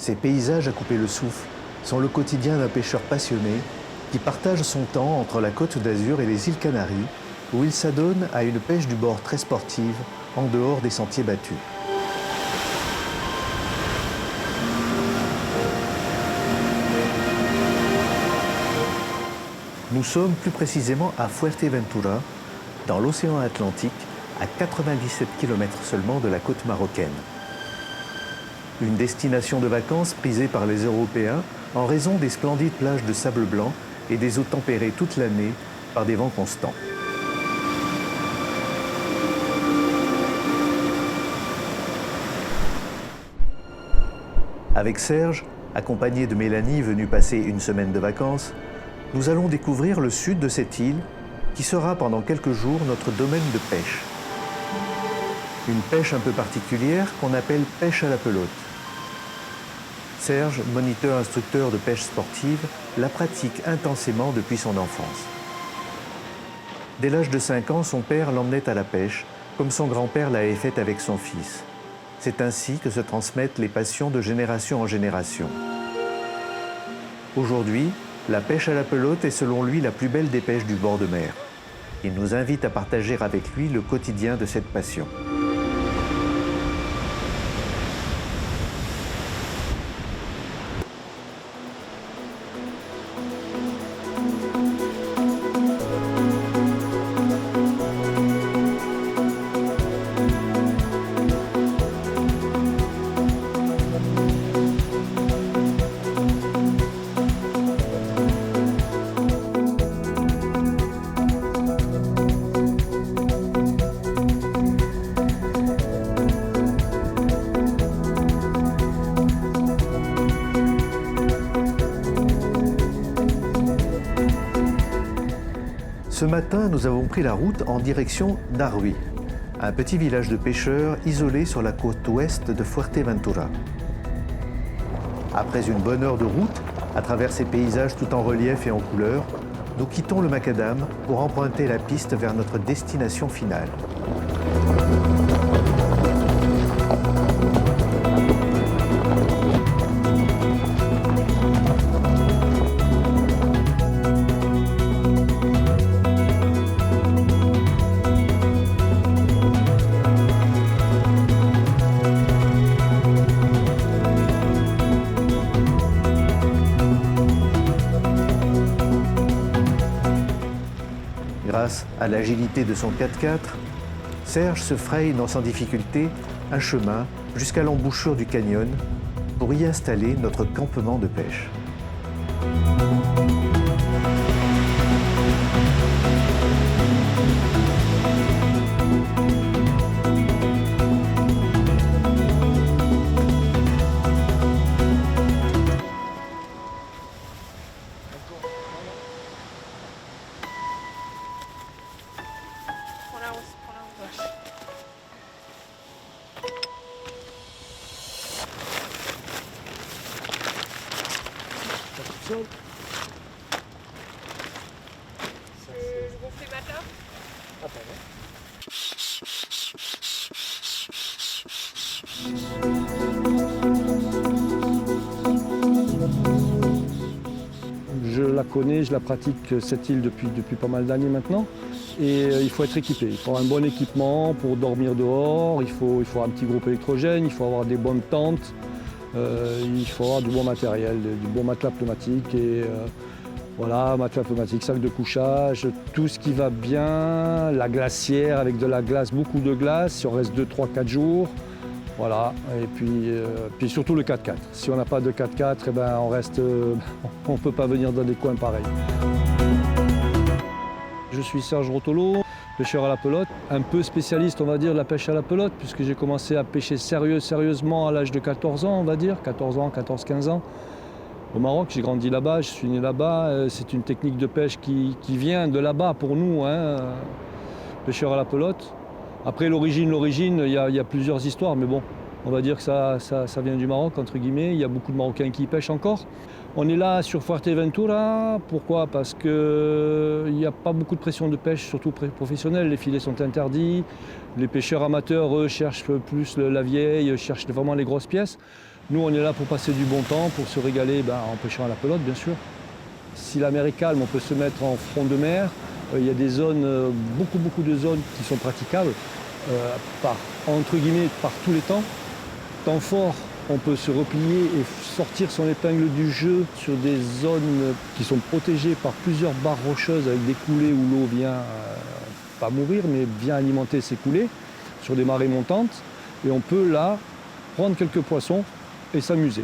Ces paysages à couper le souffle sont le quotidien d'un pêcheur passionné qui partage son temps entre la Côte d'Azur et les îles Canaries, où il s'adonne à une pêche du bord très sportive en dehors des sentiers battus. Nous sommes plus précisément à Fuerteventura, dans l'océan Atlantique, à 97 km seulement de la côte marocaine. Une destination de vacances prisée par les Européens en raison des splendides plages de sable blanc et des eaux tempérées toute l'année par des vents constants. Avec Serge, accompagné de Mélanie venue passer une semaine de vacances, nous allons découvrir le sud de cette île qui sera pendant quelques jours notre domaine de pêche. Une pêche un peu particulière qu'on appelle pêche à la pelote. Serge, moniteur instructeur de pêche sportive, la pratique intensément depuis son enfance. Dès l'âge de 5 ans, son père l'emmenait à la pêche, comme son grand-père l'avait fait avec son fils. C'est ainsi que se transmettent les passions de génération en génération. Aujourd'hui, la pêche à la pelote est selon lui la plus belle des pêches du bord de mer. Il nous invite à partager avec lui le quotidien de cette passion. Ce matin, nous avons pris la route en direction d'Arwi, un petit village de pêcheurs isolé sur la côte ouest de Fuerteventura. Après une bonne heure de route, à travers ces paysages tout en relief et en couleurs, nous quittons le macadam pour emprunter la piste vers notre destination finale. Grâce à l'agilité de son 4x4, Serge se fraye sans difficulté un chemin jusqu'à l'embouchure du canyon pour y installer notre campement de pêche. Je gonfle les matelas. Je la connais, je la pratique cette île depuis pas mal d'années maintenant. Et il faut être équipé. Il faut avoir un bon équipement pour dormir dehors, il faut avoir un petit groupe électrogène, il faut avoir des bonnes tentes, il faut avoir du bon matériel, du bon matelas pneumatique. Voilà, matelas pneumatique, sac de couchage, tout ce qui va bien, la glacière avec de la glace, beaucoup de glace, si on reste 2, 3, 4 jours. Voilà, et puis surtout le 4x4. Si on n'a pas de 4x4, eh ben on ne peut pas venir dans des coins pareils. Je suis Serge Rotolo, pêcheur à la pelote, un peu spécialiste, on va dire, de la pêche à la pelote, puisque j'ai commencé à pêcher sérieusement à l'âge de 14 ans, on va dire, 14 ans, 14-15 ans. Au Maroc, j'ai grandi là-bas, je suis né là-bas. C'est une technique de pêche qui vient de là-bas pour nous, pêcheur à la pelote. Après l'origine, il y a plusieurs histoires, mais bon, on va dire que ça vient du Maroc, entre guillemets. Il y a beaucoup de Marocains qui y pêchent encore. On est là sur Fuerteventura. Pourquoi? Parce qu'il n'y a pas beaucoup de pression de pêche, surtout professionnelle. Les filets sont interdits. Les pêcheurs amateurs, eux, cherchent plus la vieille, cherchent vraiment les grosses pièces. Nous, on est là pour passer du bon temps, pour se régaler en pêchant à la pelote, bien sûr. Si la mer est calme, on peut se mettre en front de mer. Il y a des zones, beaucoup de zones qui sont praticables, entre guillemets, par tous les temps. Temps fort, on peut se replier et sortir son épingle du jeu sur des zones qui sont protégées par plusieurs barres rocheuses avec des coulées où l'eau vient, pas mourir, mais vient alimenter ces coulées sur des marées montantes. Et on peut là prendre quelques poissons et s'amuser.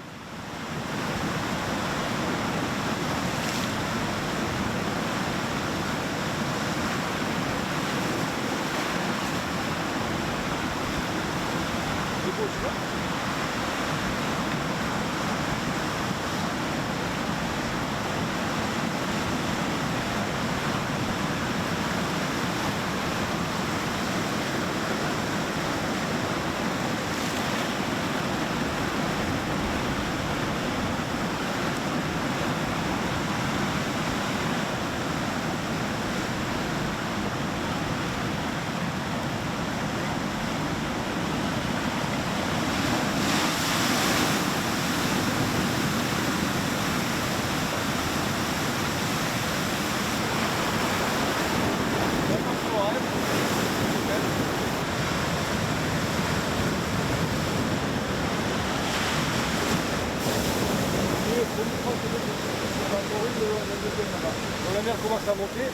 Quand la mer commence à monter,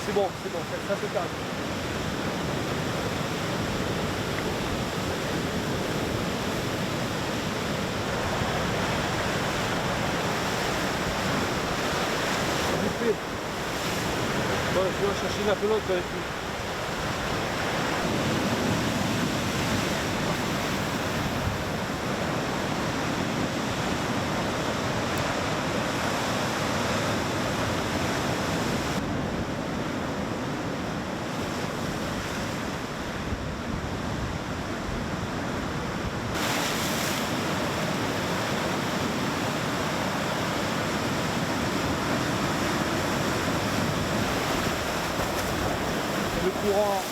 c'est bon, ça se calme. Bon, je vais chercher la pelote avec lui. Le courant.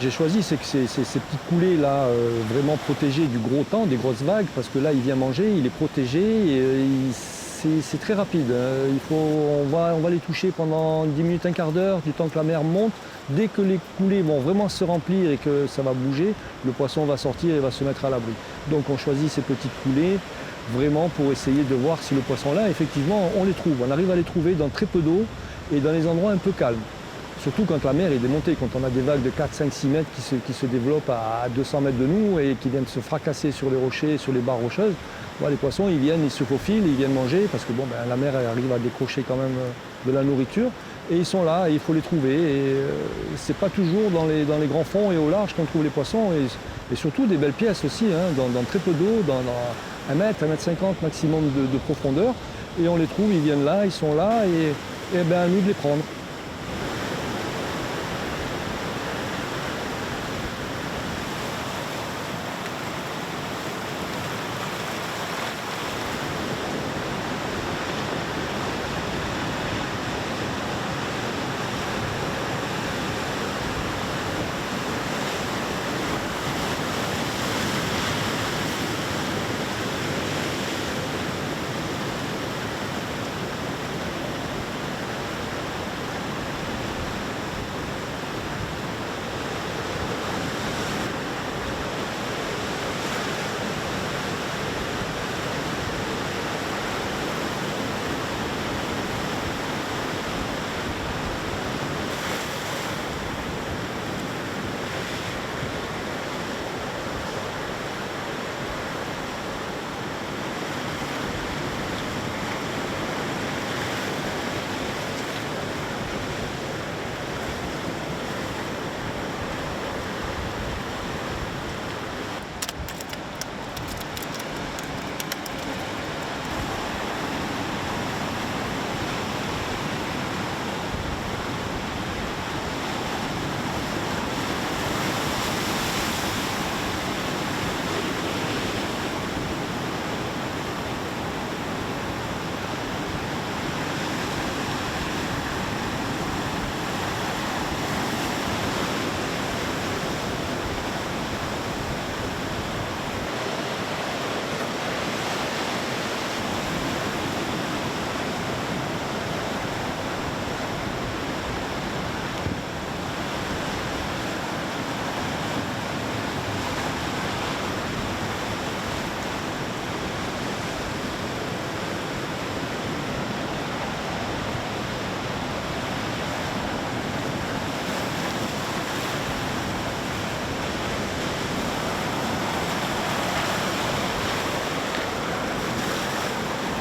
J'ai choisi ces petites coulées là, vraiment protégées du gros temps, des grosses vagues, parce que là il vient manger, il est protégé, et c'est très rapide. On va les toucher pendant 10 minutes, un quart d'heure, du temps que la mer monte. Dès que les coulées vont vraiment se remplir et que ça va bouger, le poisson va sortir et va se mettre à l'abri. Donc on choisit ces petites coulées vraiment pour essayer de voir si le poisson là, effectivement, on les trouve. On arrive à les trouver dans très peu d'eau et dans les endroits un peu calmes. Surtout quand la mer est démontée, quand on a des vagues de 4, 5, 6 mètres qui se développent à 200 mètres de nous et qui viennent se fracasser sur les rochers, sur les barres rocheuses. Les poissons, ils viennent, ils se faufilent, ils viennent manger parce que la mer elle arrive à décrocher quand même de la nourriture. Et ils sont là et il faut les trouver. Et c'est pas toujours dans les grands fonds et au large qu'on trouve les poissons. Et surtout des belles pièces aussi, dans très peu d'eau, dans 1 mètre, 1 mètre 50 maximum de profondeur. Et on les trouve, ils viennent là, ils sont là et à nous de les prendre.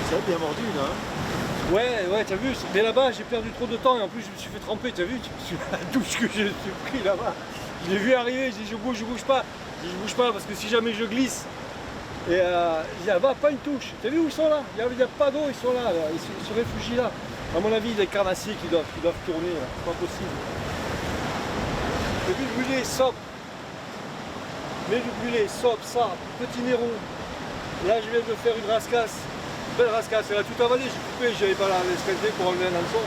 Ça a bien mordu là. Ouais, t'as vu, mais là-bas j'ai perdu trop de temps et en plus je me suis fait tremper, t'as vu, la douche que je suis pris là-bas. Je l'ai vu arriver, j'ai dit je bouge pas. Je bouge pas parce que si jamais je glisse, et il n'y a pas une touche. T'as vu où ils sont là? Il n'y a pas d'eau, ils sont là, ils se réfugient là. À mon avis, il y a des carnassiers qui doivent tourner, là. C'est pas possible. T'as vu le mulet, sop. Mais le mulet, sop, ça, petit néron. Là je viens de faire une rascasse. Belle rascasse, elle a tout avalé, j'ai coupé, j'avais pas l'escalier pour enlever un hameçon.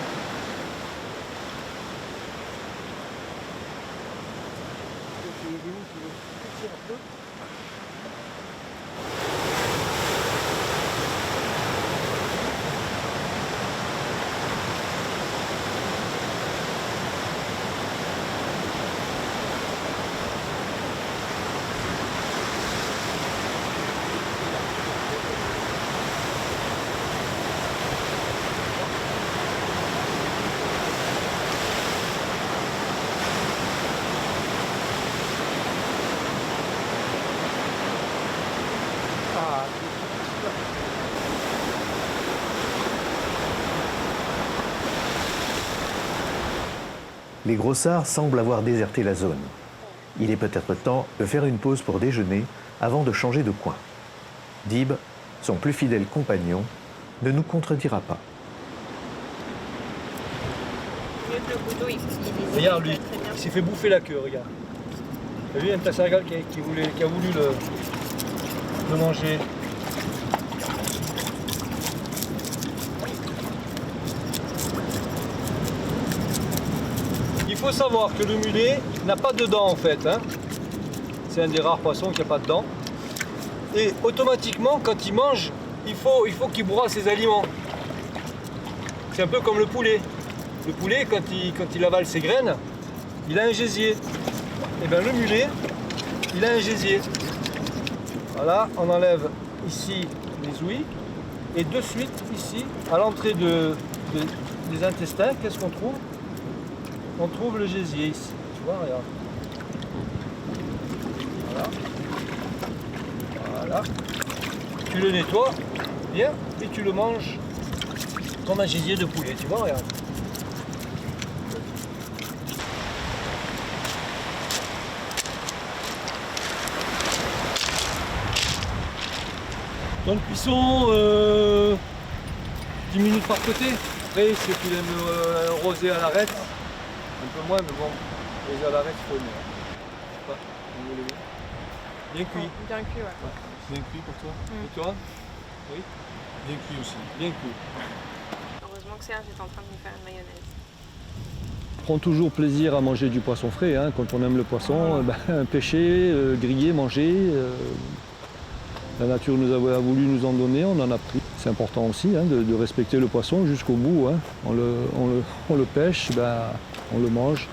Les grossards semblent avoir déserté la zone. Il est peut-être temps de faire une pause pour déjeuner avant de changer de coin. Dib, son plus fidèle compagnon, ne nous contredira pas. Regarde lui, il s'est fait bouffer la queue, regarde. T'as vu un tassagal qui a voulu le manger. Il faut savoir que le mulet n'a pas de dents en fait. Hein. C'est un des rares poissons qui n'a pas de dents. Et automatiquement, quand il mange, il faut qu'il broie ses aliments. C'est un peu comme le poulet. Le poulet, quand il avale ses graines, il a un gésier. Et bien le mulet, il a un gésier. Voilà, on enlève ici les ouïes. Et de suite, ici, à l'entrée des intestins, qu'est-ce qu'on trouve? On trouve le gésier ici. Tu vois, regarde. Voilà. Tu le nettoies bien et tu le manges comme un gésier de poulet. Tu vois, regarde. Dans le cuisson, 10 minutes par côté. Après, ceux qui aiment roser à l'arête, un peu moins, mais bon, roser à l'arête, il faut aimer. Je sais pas, vous voulez bien cuit. Bien cuit, ouais. Bien cuit pour toi. Et toi? Oui. Bien cuit aussi. Bien cuit. Heureusement que Serge est en train de me faire une mayonnaise. On prend toujours plaisir à manger du poisson frais. Hein. Quand on aime le poisson, pêcher, griller, manger. La nature nous a voulu nous en donner, on en a pris. C'est important aussi hein, de respecter le poisson jusqu'au bout. Hein. On le pêche, on le mange.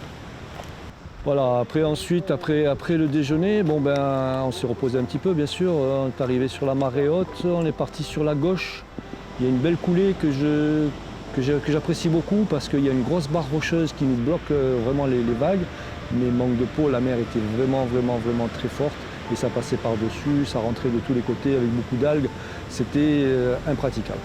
Voilà, après le déjeuner, on s'est reposé un petit peu bien sûr. On est arrivé sur la marée haute, on est parti sur la gauche. Il y a une belle coulée que j'apprécie beaucoup parce qu'il y a une grosse barre rocheuse qui nous bloque vraiment les vagues. Mais manque de peau, la mer était vraiment très forte. Et ça passait par-dessus, ça rentrait de tous les côtés avec beaucoup d'algues. C'était impraticable.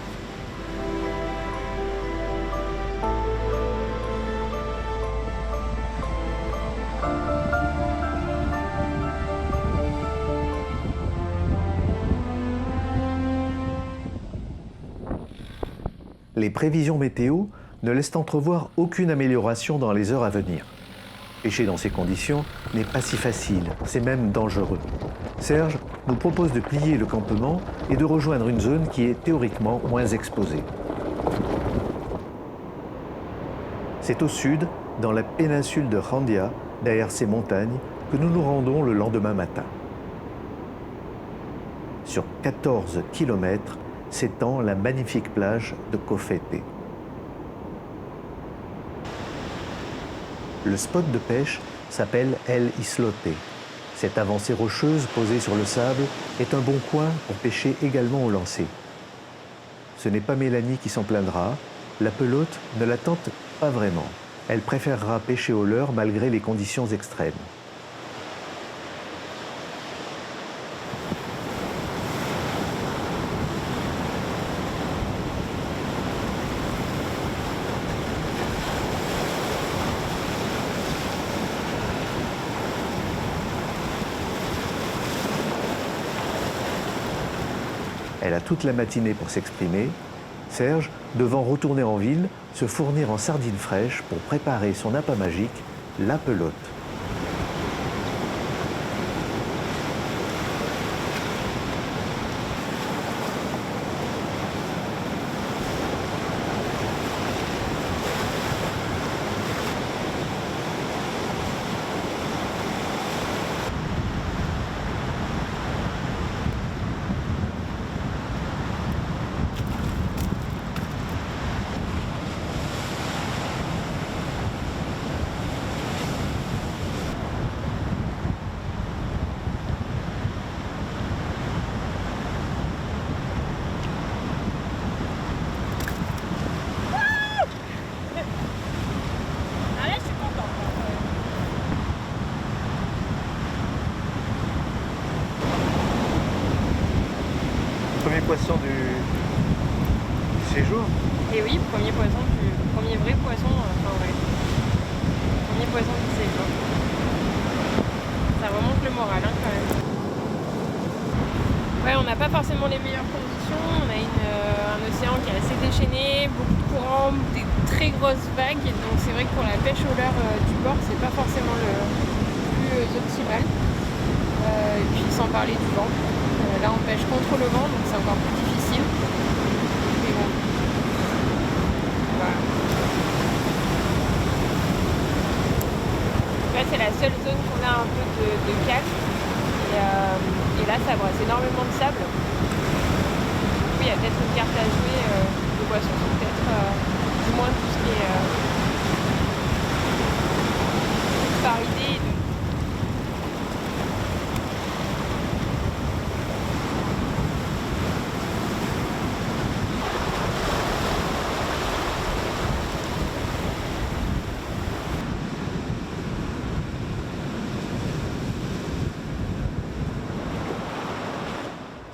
Les prévisions météo ne laissent entrevoir aucune amélioration dans les heures à venir. Pêcher dans ces conditions n'est pas si facile, c'est même dangereux. Serge nous propose de plier le campement et de rejoindre une zone qui est théoriquement moins exposée. C'est au sud, dans la péninsule de Jandia, derrière ces montagnes, que nous nous rendons le lendemain matin. Sur 14 km s'étend la magnifique plage de Cofete. Le spot de pêche s'appelle El Islote. Cette avancée rocheuse posée sur le sable est un bon coin pour pêcher également au lancer. Ce n'est pas Mélanie qui s'en plaindra, la pelote ne la tente pas vraiment. Elle préférera pêcher au leurre malgré les conditions extrêmes. Elle a toute la matinée pour s'exprimer. Serge, devant retourner en ville, se fournir en sardines fraîches pour préparer son appât magique, la pelote. Ah là, je suis contente. Premier poisson du séjour. Et oui, premier vrai poisson, enfin vrai. Premier poisson du séjour. Ça remonte le moral hein, quand même. Ouais, on n'a pas forcément les meilleures conditions. On a un océan qui est assez déchaîné, beaucoup de courants, des très grosses vagues. Donc c'est vrai que pour la pêche au leurre du bord, c'est pas forcément le plus optimal. Et puis sans parler du vent. Là on pêche contre le vent, donc c'est encore plus difficile. Mais bon. Voilà. Là c'est la seule zone qu'on a un peu de calme. Et là ça brasse énormément de sable. Du coup il y a peut-être une carte à jouer. Les poissons sont peut-être du moins tout ce qui est par idée.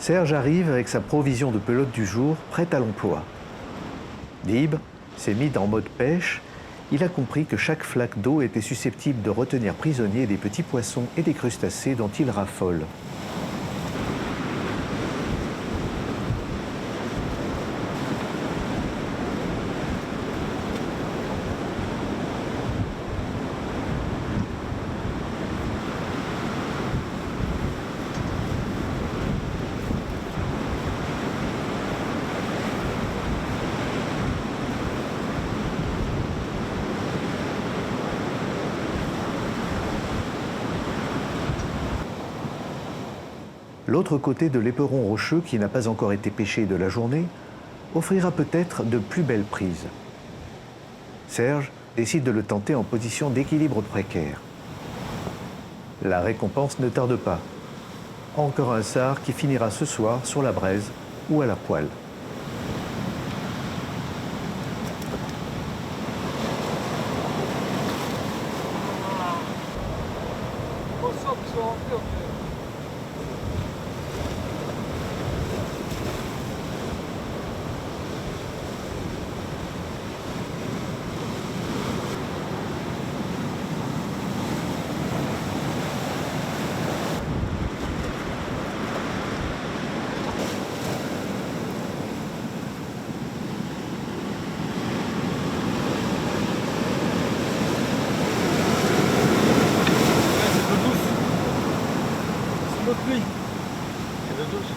Serge arrive avec sa provision de pelote du jour prête à l'emploi. Dib s'est mis en mode pêche. Il a compris que chaque flaque d'eau était susceptible de retenir prisonniers des petits poissons et des crustacés dont il raffole. L'autre côté de l'éperon rocheux, qui n'a pas encore été pêché de la journée, offrira peut-être de plus belles prises. Serge décide de le tenter en position d'équilibre précaire. La récompense ne tarde pas. Encore un sard qui finira ce soir sur la braise ou à la poêle. Poisson qui sont rentrés, ok. Pluie. Et de douce.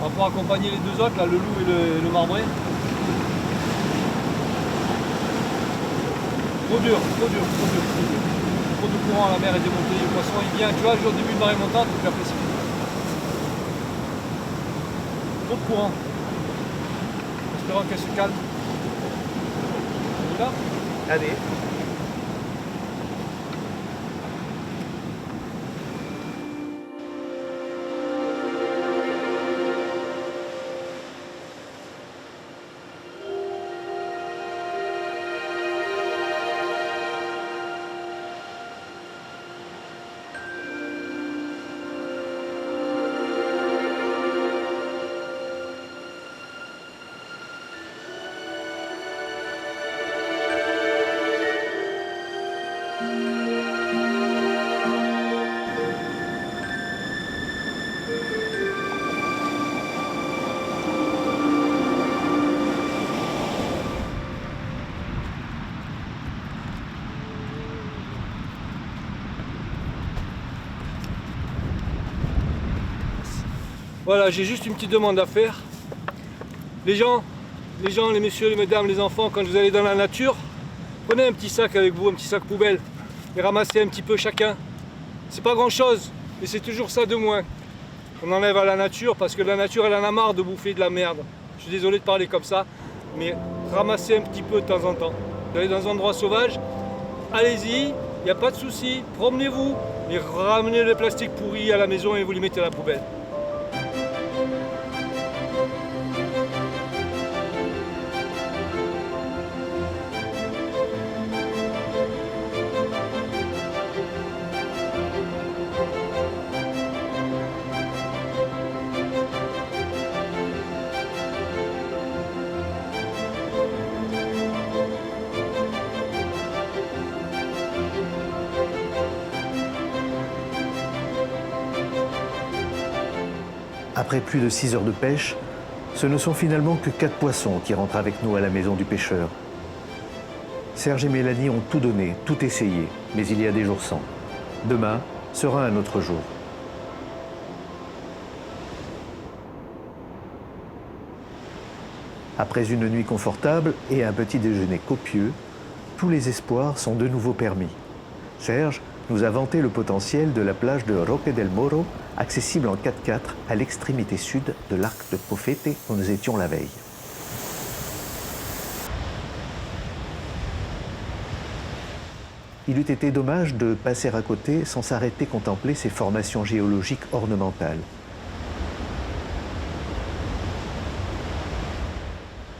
On va pouvoir accompagner les deux autres, là, le loup et le marbré. Trop dur. Trop de courant, la mer est démontée, le poisson il vient, tu vois, au début de marée montante, donc la précipite. Trop de courant. Espérons qu'elle se calme. On y va ? Allez. Voilà, j'ai juste une petite demande à faire. Les gens, les messieurs, les mesdames, les enfants, quand vous allez dans la nature, prenez un petit sac avec vous, un petit sac poubelle, et ramassez un petit peu chacun. C'est pas grand chose, mais c'est toujours ça de moins. On enlève à la nature parce que la nature elle en a marre de bouffer de la merde. Je suis désolé de parler comme ça, mais ramassez un petit peu de temps en temps. Vous allez dans un endroit sauvage, allez-y, il n'y a pas de souci, promenez-vous, mais ramenez le plastique pourri à la maison et vous les mettez à la poubelle. Après plus de 6 heures de pêche, ce ne sont finalement que 4 poissons qui rentrent avec nous à la maison du pêcheur. Serge et Mélanie ont tout donné, tout essayé, mais il y a des jours sans. Demain sera un autre jour. Après une nuit confortable et un petit déjeuner copieux, tous les espoirs sont de nouveau permis. Serge nous a vanté le potentiel de la plage de Roque del Moro, accessible en 4x4 à l'extrémité sud de l'arc de Pofete où nous étions la veille. Il eût été dommage de passer à côté sans s'arrêter contempler ces formations géologiques ornementales.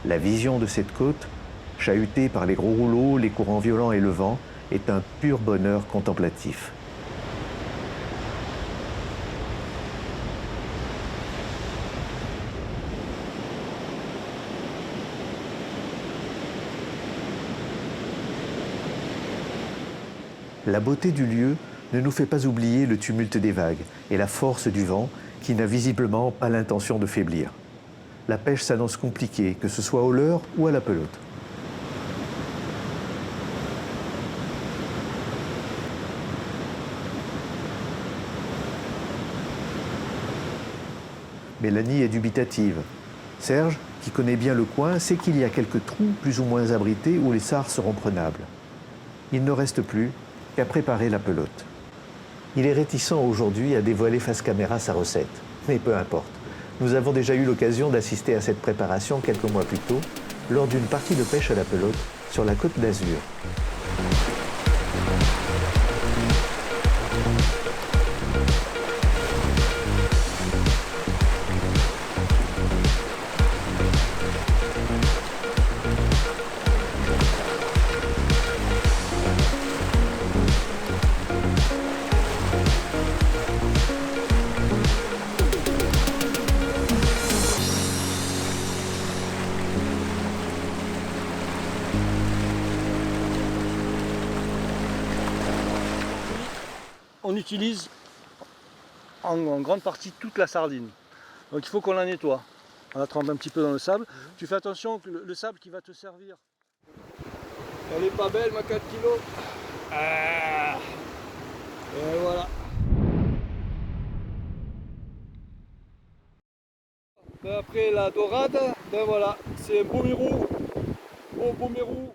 La vision de cette côte, chahutée par les gros rouleaux, les courants violents et le vent, est un pur bonheur contemplatif. La beauté du lieu ne nous fait pas oublier le tumulte des vagues et la force du vent qui n'a visiblement pas l'intention de faiblir. La pêche s'annonce compliquée, que ce soit au leurre ou à la pelote. Mélanie est dubitative. Serge, qui connaît bien le coin, sait qu'il y a quelques trous plus ou moins abrités où les sards seront prenables. Il ne reste plus qu'à préparer la pelote. Il est réticent aujourd'hui à dévoiler face caméra sa recette, mais peu importe. Nous avons déjà eu l'occasion d'assister à cette préparation quelques mois plus tôt, lors d'une partie de pêche à la pelote sur la Côte d'Azur. On utilise en grande partie toute la sardine. Donc il faut qu'on la nettoie. On la trempe un petit peu dans le sable. Tu fais attention que le sable qui va te servir. Elle est pas belle ma 4 kilos. Ah. Et voilà. Ben après la dorade, ben voilà, c'est un beau mirou. Beau mirou.